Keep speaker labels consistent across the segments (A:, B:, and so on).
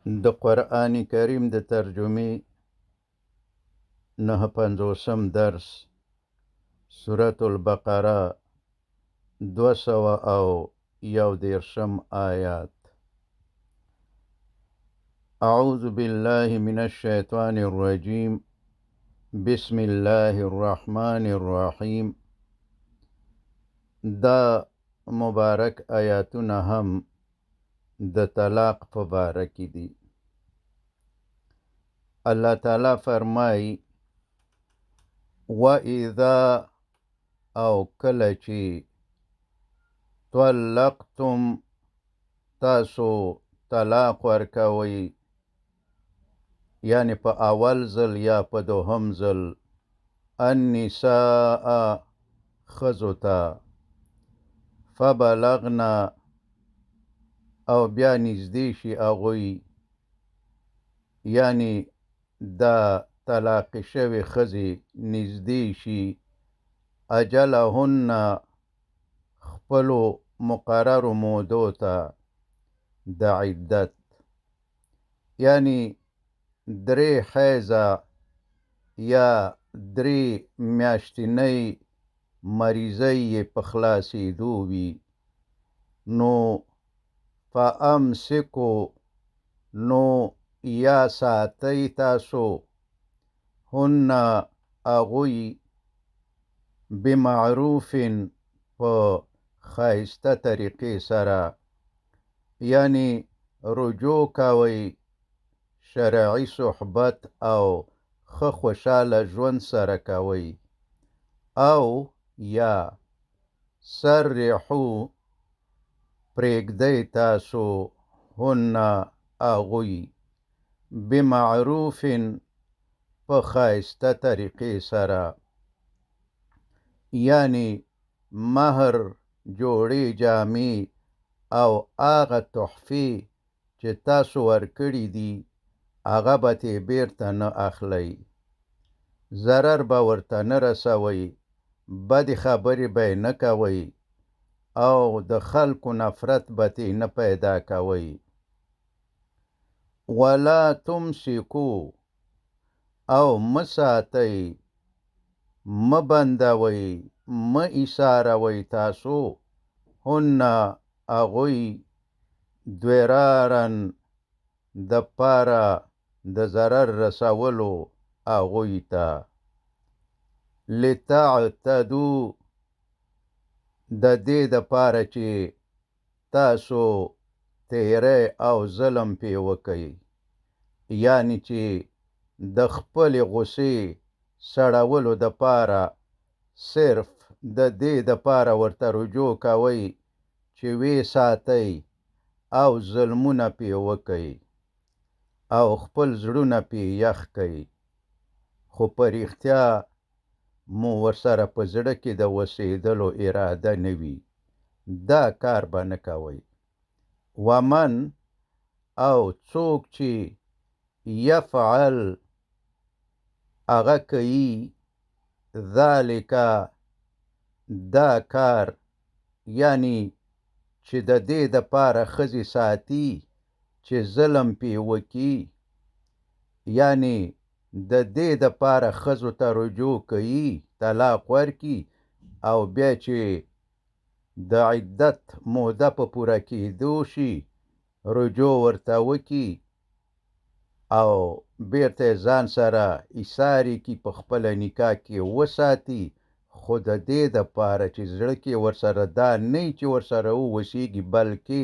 A: د قرآن کریم د ترجمې 59 درس سورة البقره 211 آیات. اعوذ بالله من الشیطان الرجیم بسم الله الرحمن الرحیم. دا مبارک آیاتونه هم د طلاق په باره کې دي. الله تعالی فرمای وَإِذَا او کله چې طلقتم تاسو طلاق ورکوي، یعنی په اول ځل یا په دوهم ځل، النساء ښځو ته، فبلغنا او بیا نږدې شي هغوی، یعنی دا طلاق شوې ښځې نږدې شي اجلهن خپلو مقررو مودو ته د عدت، یعنی 3 حیضه یا 3 میاشتنۍ مریضۍ یې په خلاصېدو وي، نو فامسکو نو یا ساتئ تاسو هن هغوی بمعروف په ښایسته طریقې سره، یعنی رجوع کوئ شرعي صحبت او ښه خوشحاله ژوند سره کوئ، او یا سرحو پرېږدئ تاسو هن هغوی بمعروف په ښایسته طریقې سره، یعنی مهر، جوړې جامې او هغه تحفې چې تاسو ورکړي دي هغه به ترې بیرته نه اخلئ، ضرر به ورته نه رسوئ، بدې خبرې به یې نه کوئ او د خلکو نفرت به ترې نه پیدا کوئ. ولا تمسکو او مه ساتئ، مه بندوئ، مه ایساروئ تاسو هن هغوی ضرارن د پاره د ضرر رسولو هغوی ته، لتعتدو د دې دپاره چې تاسو تیری او ظلم پې وکئ، یعنی چې د خپلې غصې سړولو دپاره صرف د دې دپاره ورته رجوع کوئ چې ویې ساتئ او ظلمونه پې وکئ او خپل زړونه پې یخ کئ، خو په رښتیا مو ورسره په زړه کې د اوسېدلو اراده نه وي، دا کار به نه کوئ. ومن او څوک چې یفعل هغه کوي ذالک دا کار، یعنی چې د دې دپاره ښځې ساتي چې ظلم پې وکړي، یعنی د دې دپاره ښځو ته رجوع کوي، طلاق ورکړي او بیا چې د عدت موده په پوره کېدو شي رجوع ورته وکړي او بیرته یې ځان سره ایسارې کړي، په خپله نکاح کې وساتي، خو د دې دپاره چې زړه کې ورسره دا نه چې ورسره واوسېږي، بلکې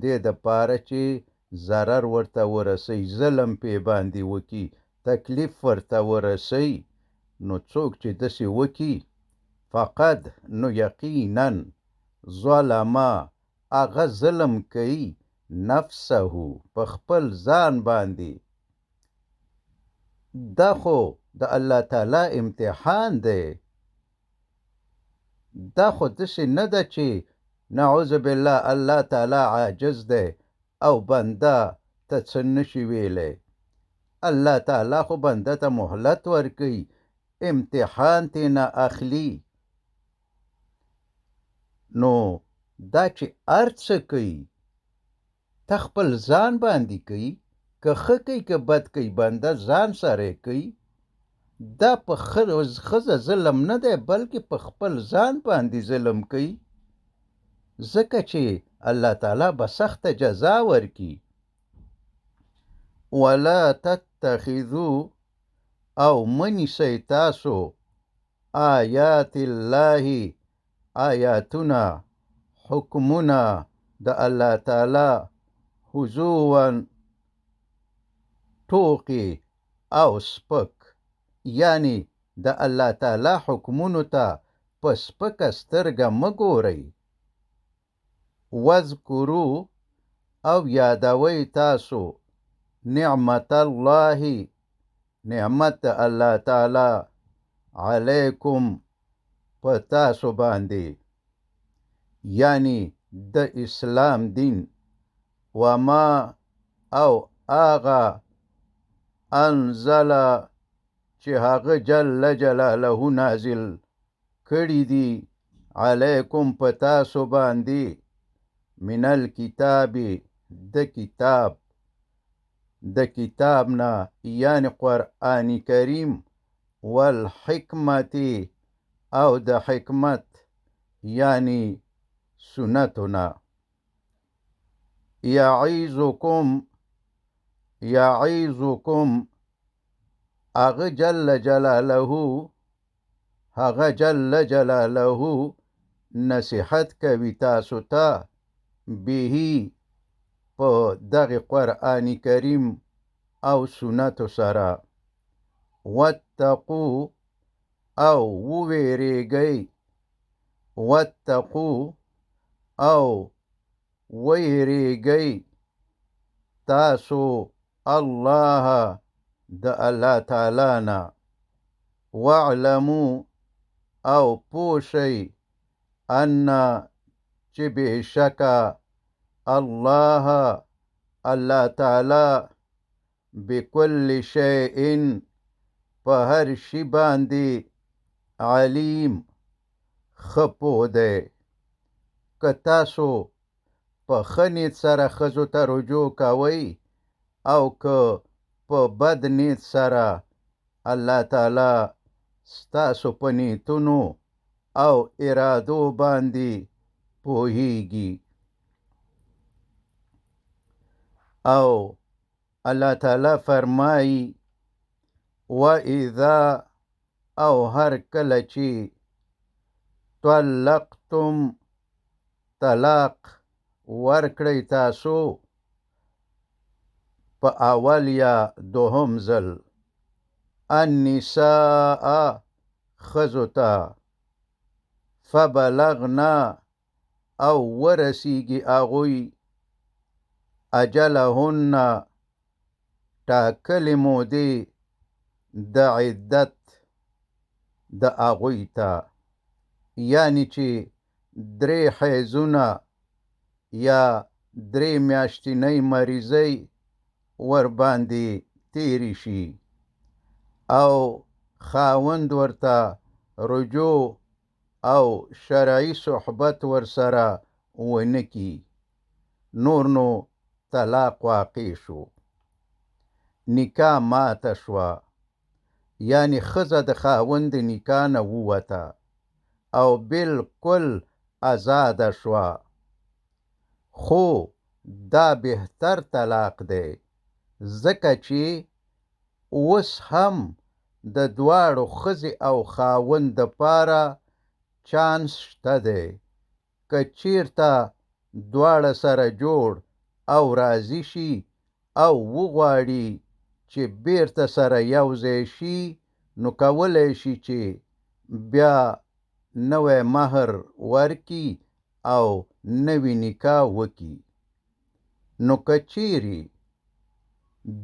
A: دې دپاره چې ضرر ورته ورسوي، ظلم پې باندې وکړي، تکلیف ورته ورسوي، نو څوک چې داسې وکړي فقد نو یقینا ظلمه هغه ظلم کوي نفسه په خپل ځان باندې. دا خو د الله تعالی امتحان دی، دا خو داسې نه ده چې نعوذ بالله الله تعالی عاجز دی او بنده ته څه نشي ویلی. الله تعالی خو بنده ته مهلت ورکوي، امتحان ترېنه اخلي، نو دا چې هر څه کوي ته خپل ځان باندې کوي، که ښه کوي که بد کوي بنده ځان سره کوي دا په ښځه ظلم نه دی بلکې په خپل ځان باندې ظلم کوي ځکه چې الله تعالی به سخته جزا ورکي ولا تتخذوا او منیسئ تاسو آیات الله آیاتونه حکمونه د الله تعالی هزوا ټوقې او سپک یعنی د الله تعالی حکمونو ته په سپکه سترګه مه ګورئ واذکروا او یادوئ تاسو نعمت الله نعمت د الله تعالی علیکم په تاسو باندې یعنی د اسلام دین وما او آغا انزل چې هغه جل جلاله نازل کړي دي علیکم په تاسو باندې من الکتاب د کتاب نه یعنی قرآن کریم والحکمت او د حکمت یعنی سنتنا یعیزکم هغه جل جلاله نصیحت کوي تاسو ته به په دغه قرآن کریم او سنت سره واتقوا او ویریږئ تاسو الله د الله تعالی نه واعلموا او پوشئ ان چې بېشکه الله تعالی بكل شيء په هر شي باندې علیم خپو دی که تاسو په ښه نیت سره ښځو ته رجوع کوئ او که په بد نیت سره الله تعالی ستاسو په نیتونو او ارادو باندې پوهیږي او الله تعالی فرمایي وَإِذَا او هر کله چې طلقتم طلاق ورکړئ تاسو په اول یا دوهم ځل النساء ښځو ته فبلغنا او ورسیږي هغوی اجلهن ټاکلې مودې د عدت د هغوی ته یعنی چې 3 حیضونه یا 3 میاشتنۍ مریضۍ ورباندې تیری شي او خاوند ورته رجوع او شرعي صحبت ورسره ونکي نور نو طلاق واقع شو نکاح ماته شوه یعنی ښځه د خاوند د نکاح نه ووته او بالکل آزاده شوه خو دا بهتر طلاق دی ځکه چې اوس هم د دواړو ښځې او خاوند دپاره چانس شته دی که چیرته دواړه سره جوړ او راضي شي او وغواړي چې بیرته سره یو ځای شي نو کولی شي چې بیا نوی مهر ورکي او نوی نکاح وکي نو که چیرې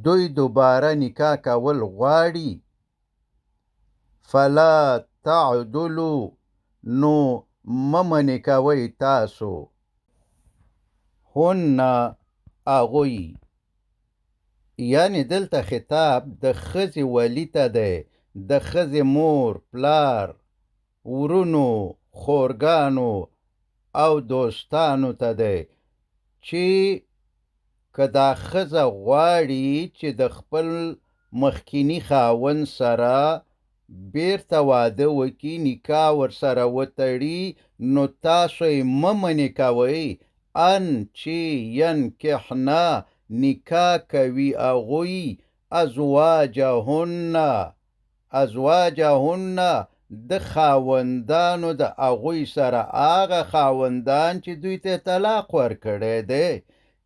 A: دوی دوباره نکاح کول غواړي فلا تعدلوا نو ممنې کوئ تاسو هن هغوی یعنی دلته خطاب د ښځې ولی ته دی د ښځې مور پلار ورونو خورګانو او دوستانو ته دی چې که دا ښځه غواړي چې د خپل مخکیني خاوند سره بیرته واده وکړي، نکاح ورسره وتړي، نو تاسو یې مه منې کوئ ان چې ینکحنه نکاح کوي هغوی ازواجهن د خاوندانو د هغوی سره هغه خاوندان چې دوی ته طلاق ورکړی دی.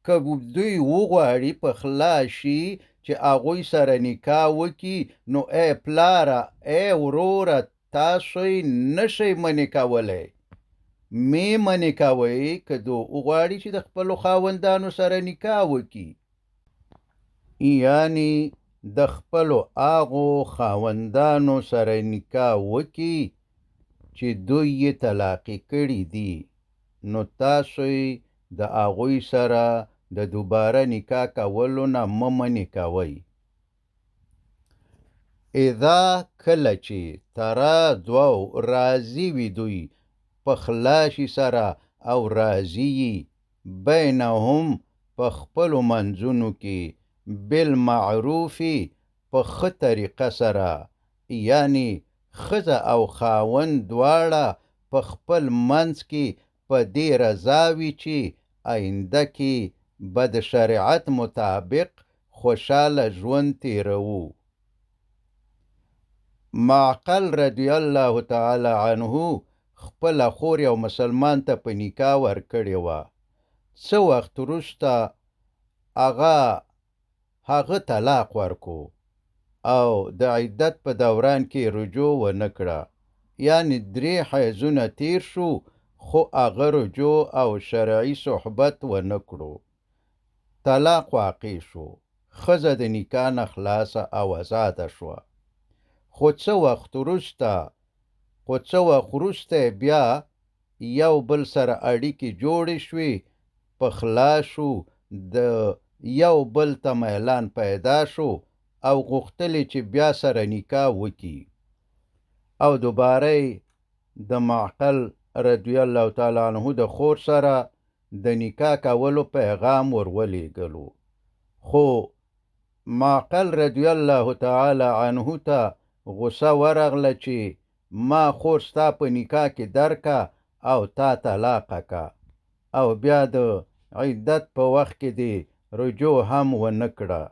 A: که دوی وغواړي په خلا شي چې هغوی سره نکاح وکړي، نو ای پلاره ای وروره تاسو یې نشئ منې کولی. مې منې کوئ که دوی وغواړي چې د خپلو خاوندانو سره نکاح وکړي، یعنی د خپلو هغو خاوندانو سره نکاح وکړي چې دوی یې طلاقې کړي دي، نو تاسو یې د هغوی سره د دوباره نکاح کولو نه مه منې کوئ. اذا کله چې تراضوا راضي وي دوی په خلاصي سره او راضي یي بینهم په خپلو منځونو کې بالمعروف په ښه طریقه سره، یعنی ښځه او خاوند دواړه په خپل منځ کې په دې رضا وي چې آینده کې به د شریعت مطابق خوشحاله ژوند تیروو. معقل رضی الله تعالی عنه خپله خور یو مسلمان ته په نکاح ورکړې وه. څه وخت وروسته هغه طلاق ورکو او د عدت په دوران کې رجوع ونه کړه، یعنی 3 حیضونه تیر شو خو هغه رجوع او شرعي صحبت ونه کړو. طلاق واقع شو، ښځه د نکاح نه خلاصه او آزاده شوه. خو څه وخت وروسته بیا یو بل سره اړیکې جوړې شوې، په خلا شو، د یو بل ته میلان پیدا شو او غوښتلې چې بیا سره نکاح وکړي، او دوباره د معقل رضی الله تعالی عنه د خور سره د نکاح کولو پیغام ورولېږلو. خو معقل رضی الله تعالی عنه ته غصه ورغله چې ما خور ستا په نکاح کې درکه او تا طلاقه که، او بیا د عدت په وخت کې دې رجوع هم ونه کړه.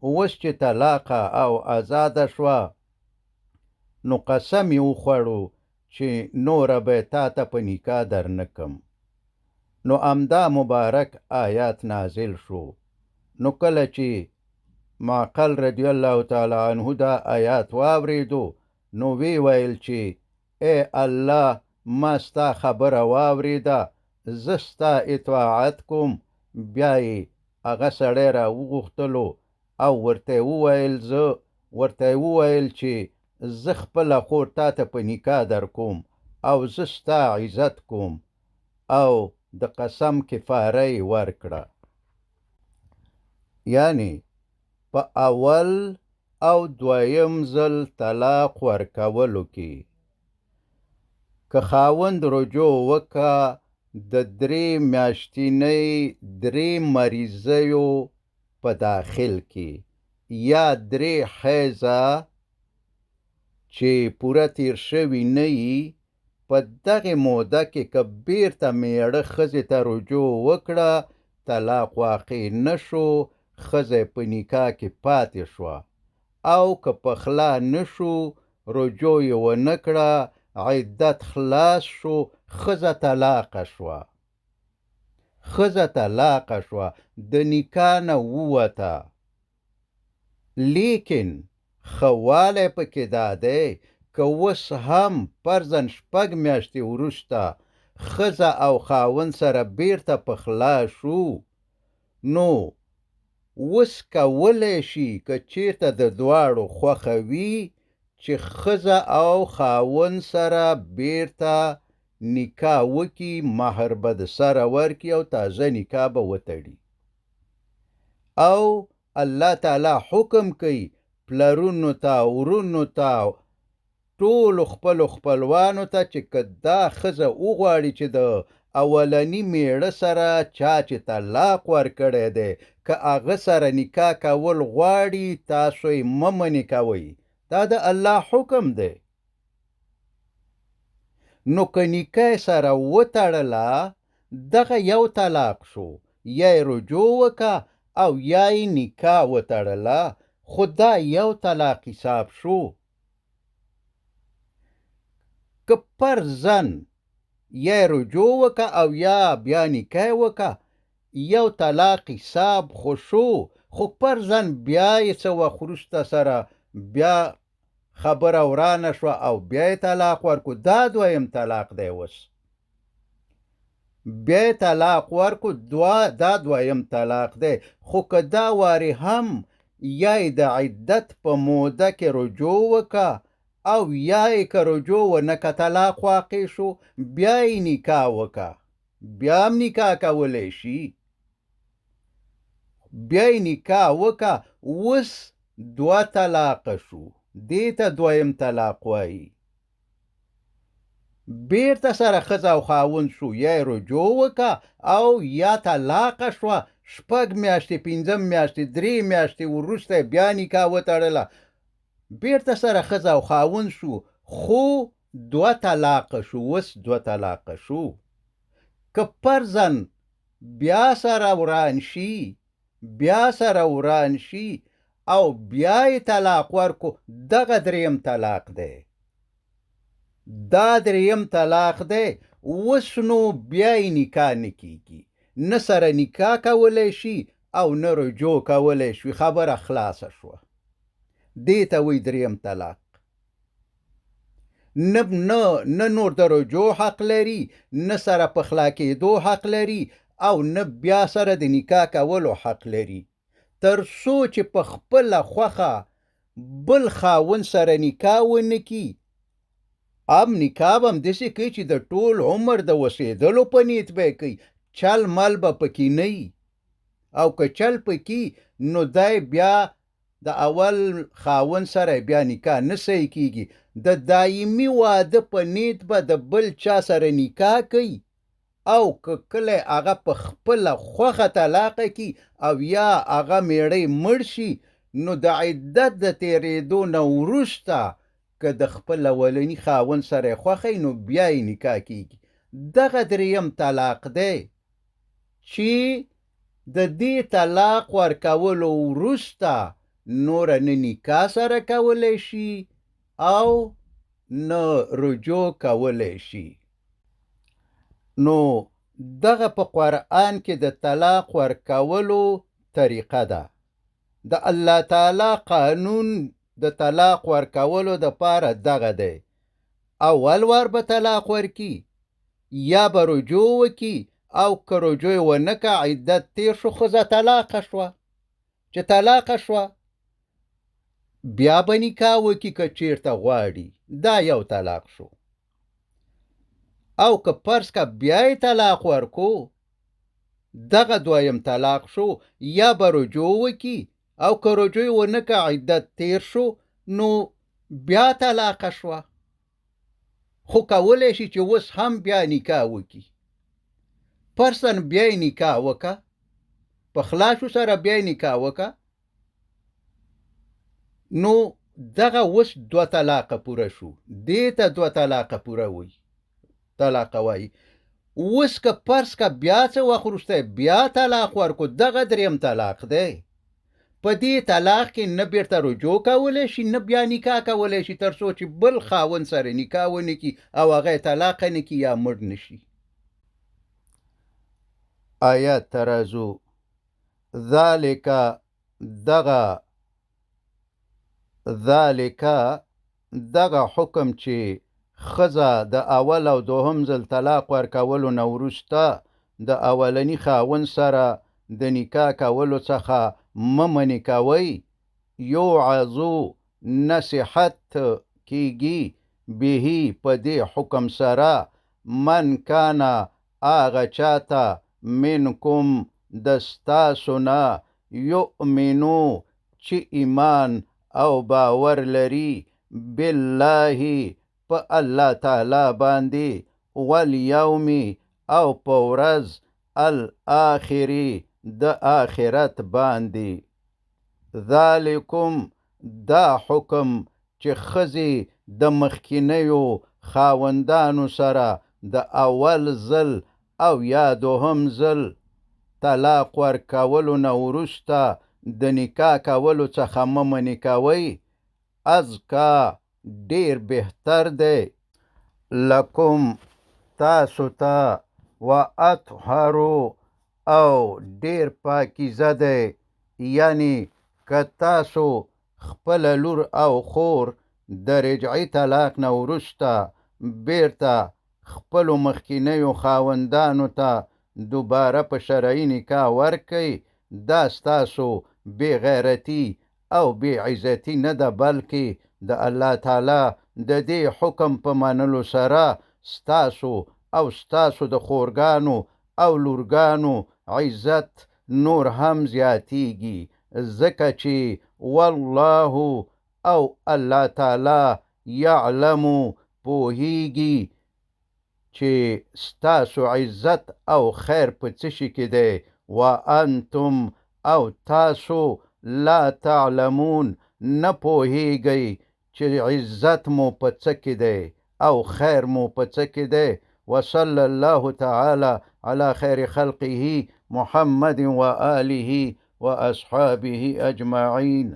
A: اوس چې طلاقه او آزاده شوه، نو قسم یې وخوړو چې نوره به تا ته په نکاح در نه کم. نو همدا مبارک آیات نازل شو. نو کله چې معقل رضی الله تعالی عنه دا آیات واورېدو، نو وی ویل چې ای الله، ما ستا خبره واورېده، زه ستا اطاعت کوم. بیا یې هغه سړی را وغوښتلو او ورته وویل چې زه خپله خور تا ته په نکاح در کوم او زه ستا عزت کوم، او د قسم کفاره یې ورکړه. یعنی په اول او دویم ځل طلاق ورکولو کې که خاوند رجوع وکړه د 3 میاشتنۍ 3 مریضیو په داخل کې، یا 3 حیضه چې پوره تیر شوي نه یي، په دغې موده کې که بیرته میړه ښځې ته رجوع وکړه، طلاق واقع نه شو، ښځه په نکاح کې پاتې شوه. او که په خلا نه شو، رجوع یې ونه کړه، عدت خلاص شو، ښځه طلاقه شوه، د نکاح نه ووته. لیکن ښه والی پکې دا دی که اوس هم فرضاً 6 میاشتې وروسته ښځه او خاوند سره بیرته په خلا شو، نو اوس کولی شي که چیرته د دواړو خوښه وي چې ښځه او خاوند سره بیرته نکاح وکړي، مهر به د سره ورکړي او تازه نکاح به وتړي. او الله تعالی حکم کوي پلرونو ته، ورونو ته، ټولو خپلو خپلوانو ته چې که دا ښځه وغواړي چې د اولنی میړه سره چا چې طلاق ورکړی دی که هغه سره نکاح کول غواړي تاسو یې مه منې کوئ. دا د الله حکم دی. نو که نکاح سره وتړله دغه یو طلاق شو، یا یې رجوع وکړه او یا یې نکاح وتړله، خو دا یو طلاق حساب شو. که فرضاً یا رجوع وکړه او یا بیا نکاح وکړه، یو طلاق حساب خو شو، خو فرضاً بیا یې څه وخت وروسته سره بیا خبره ورانه شوه او بیا یې طلاق ورکړو، دا دویم طلاق دی. اوس بیا یې طلاق ورکړو، دا دویم طلاق دی. خو که دا وارې هم یا یې د عدت په موده کې رجوع وکړه او یا یې که رجوع ونه که طلاق واقع شو، بیا یې نکاح وکړه، بیا هم نکاح کولی شي. بیا یې نکاح وکړه، اوس دوه طلاقه شو، دې ته دویم طلاق وایي. بیرته سره ښځه او خاوند شو، یا یې رجوع وکړه او یا طلاقه شوه، 6 میاشتې 5 میاشتې 3 میاشتې وروسته بیا نکاح وتړله، بیرته سره ښځه او خاوند شو، خو دوه طلاقه شو. اوس دوه طلاقه شو. که فرضاً بیا سره وران شي، بیا سره وران شي او بیا یې طلاق ورکو، دغه دریم طلاق دی. دا دریم طلاق دی. اوس نو بیا یې نکاح نه کیږي، نه سره نکاح کولی شي او نه رجوع کولی شي، خبره خلاصه شوه. دې ته وایي دریم طلاق. نه نور د رجوع حق لري، نه سره پخلا کېدو حق لري او نه بیا سره د نکاح کولو حق لري، تر څو چې په خپله خوښه بل خاوند سره نکاح ونه کي. نکاح به همداسې کوي چې د ټول عمر د اوسېدلو په نیت به یې کوي، چل مل به پکې نه وي. او که چل پکې نو دی بیا د اول خاوند سره بیا نکاح نه صحیح کیږي. د دایمي واده په نیت به د بل چا سره نکاح کوي او که کله هغه په خپله خوښه طلاقه کی او یا هغه میړی مړ شي، نو د عدت د تېرېدو نه وروسته که د خپل اولني خاوند سره یې خوښه نو بیا یې نکاح کیږي. دغه دریم طلاق دی چې د دې طلاق ورکولو وروسته نوره نه نکاح سره کولی شي او نه رجوع کولی شي. نو دغه په قرآن کې د طلاق ورکولو طریقه ده. د الله تعالی قانون د طلاق ورکولو دپاره دغه دی. اول وار به طلاق ورکي، یا به رجوع وکي، او که رجوع ونه که عدت تیر شو، ښځه طلاقه شوه. چې طلاقه شوه بیا به نکاح وکي که چیرته غواړي، دا یو طلاق شو. او که فرض که بیا یې طلاق ورکو، دغه دویم طلاق شو. یا به رجوع وکي او که رجوع ونه که عدت تیر شو نو بیا طلاقه شوه. خو کولی شي چې اوس هم بیا نکاح وکي. فرضاً بیا یې نکاح وکه، په خلاصو سره بیا یې نکاح وکه، نو دغه اوس دوه طلاقه پوره شو. دې ته دوه طلاقه پوره وایي، طلاقه وایي. اوس که فرض که بیا څه وخت وروسته بیا طلاق ورکو، دغه دریم طلاق دی. په دې طلاق کې نه بیرته رجوع کولی شي، نه بیا نکاح کولی شي، تر څو چې بل خاوند سره نکاح ونه کي او هغه یې طلاقه نه کي یا مړ نه شي. آیات ته راځو. ذالک دغه حکم چې ښځه د اول او دوهم ځل طلاق ورکولو نه وروسته د اولني خاوند سره د نکاح کولو څخه مه منې کوئ، یوعظو نصیحت کیږي بهی په دې حکم سره من کانا هغه چاته منکم د ستاسو نه یؤمنو چې ایمان او باور لري بالله په الله تعالی باندې والیوم او په ورځ الاخري د آخرت باندې. ذالکم دا حکم چې ښځې د مخکینیو خاوندانو سره د اول ځل او یا دوهم ځل طلاق ورکولو نه وروسته د نکاح کولو څخه مه منې کوئ، ازکا ډیر بهتر دی، لکم تاسو ته، و اطهرو او ډیر پاکیزه دی. یعنی که تاسو خپل لور او خور د رجعي طلاق نه وروسته بیرته خپلو مخکینیو خاوندانو ته دوباره په شرعي نکاح ورکئ، دا ستاسو بې غیرتي او بې عزتي نه ده، بلکې د الله تعالی د دې حکم په منلو سره ستاسو او ستاسو د خورګانو او لورګانو عزت نور هم زیاتیږي، ځکه چې والله او الله تعالی یعلمو پوهیږي چې ستاسو عزت او خیر په څه شي کې دی، وانتم او تاسو لا تعلمون نه پوهیږئ چې عزت مو په څه کې دی او خیر مو په څه کې دی. وصلى الله تعالى على خير خلقه محمد وآله وأصحابه أجمعين.